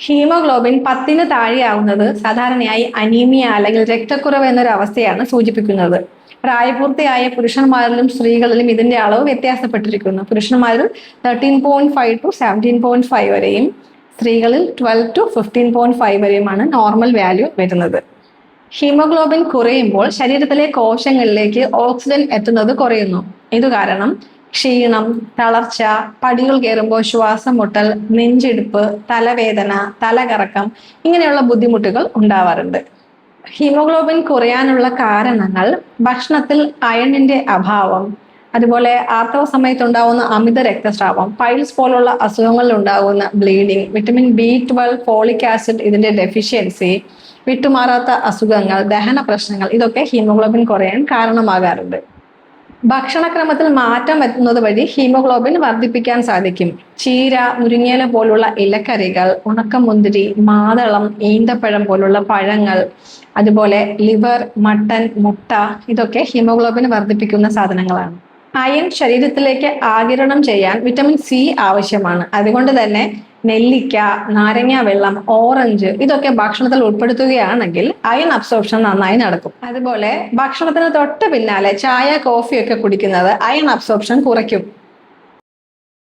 Haemoglobin 10 താഴെയാവുന്നത് സാധാരണയായി anaemia അല്ലെങ്കിൽ രക്തക്കുറവ് എന്നൊരു അവസ്ഥയാണ് സൂചിപ്പിക്കുന്നത്. പ്രായപൂർത്തിയായ പുരുഷന്മാരിലും സ്ത്രീകളിലും ഇതിന്റെ അളവ് വ്യത്യാസപ്പെട്ടിരിക്കുന്നു. പുരുഷന്മാരിൽ 13.5 to 17.5 വരെയും സ്ത്രീകളിൽ 12 to 15.5 വരെയുമാണ് നോർമൽ വാല്യൂ വരുന്നത്. ഹീമോഗ്ലോബിൻ കുറയുമ്പോൾ ശരീരത്തിലെ കോശങ്ങളിലേക്ക് ഓക്സിജൻ എത്തുന്നത് കുറയുന്നു. ഇത് കാരണം ക്ഷീണം, തളർച്ച, പടികൾ കയറുമ്പോൾ ശ്വാസം മുട്ടൽ, നെഞ്ചെടുപ്പ്, തലവേദന, തലകറക്കം ഇങ്ങനെയുള്ള ബുദ്ധിമുട്ടുകൾ ഉണ്ടാവാറുണ്ട്. ഹീമോഗ്ലോബിൻ കുറയാനുള്ള കാരണങ്ങൾ ഭക്ഷണത്തിൽ അയണിന്റെ അഭാവം, അതുപോലെ ആർത്തവ സമയത്തുണ്ടാവുന്ന അമിത രക്തസ്രാവം, പൈൽസ് പോലുള്ള അസുഖങ്ങളിൽ ഉണ്ടാകുന്ന bleeding, vitamin B12, folic acid ഇതിന്റെ ഡെഫിഷ്യൻസി, വിട്ടുമാറാത്ത അസുഖങ്ങൾ, ദഹന പ്രശ്നങ്ങൾ ഇതൊക്കെ ഹീമോഗ്ലോബിൻ കുറയാൻ കാരണമാകാറുണ്ട്. ഭക്ഷണക്രമത്തിൽ മാറ്റം വരുത്തുന്നത് വഴി ഹീമോഗ്ലോബിൻ വർദ്ധിപ്പിക്കാൻ സാധിക്കും. ചീര, മുരിങ്ങയില പോലുള്ള ഇലക്കറികൾ, ഉണക്കമുന്തിരി, മാതളം, ഈന്തപ്പഴം പോലുള്ള പഴങ്ങൾ, അതുപോലെ ലിവർ, മട്ടൻ, മുട്ട ഇതൊക്കെ ഹീമോഗ്ലോബിൻ വർദ്ധിപ്പിക്കുന്ന സാധനങ്ങളാണ്. അയൺ ശരീരത്തിലേക്ക് ആഗിരണം ചെയ്യാൻ വിറ്റമിൻ സി ആവശ്യമാണ്. അതുകൊണ്ട് തന്നെ നെല്ലിക്ക, നാരങ്ങ വെള്ളം, ഓറഞ്ച് ഇതൊക്കെ ഭക്ഷണത്തിൽ ഉൾപ്പെടുത്തുകയാണെങ്കിൽ അയൺ അബ്സോർപ്ഷൻ നന്നായി നടക്കും. അതുപോലെ ഭക്ഷണത്തിന് തൊട്ട് പിന്നാലെ ചായ, കോഫി ഒക്കെ കുടിക്കുന്നത് അയൺ അബ്സോർപ്ഷൻ കുറയ്ക്കും.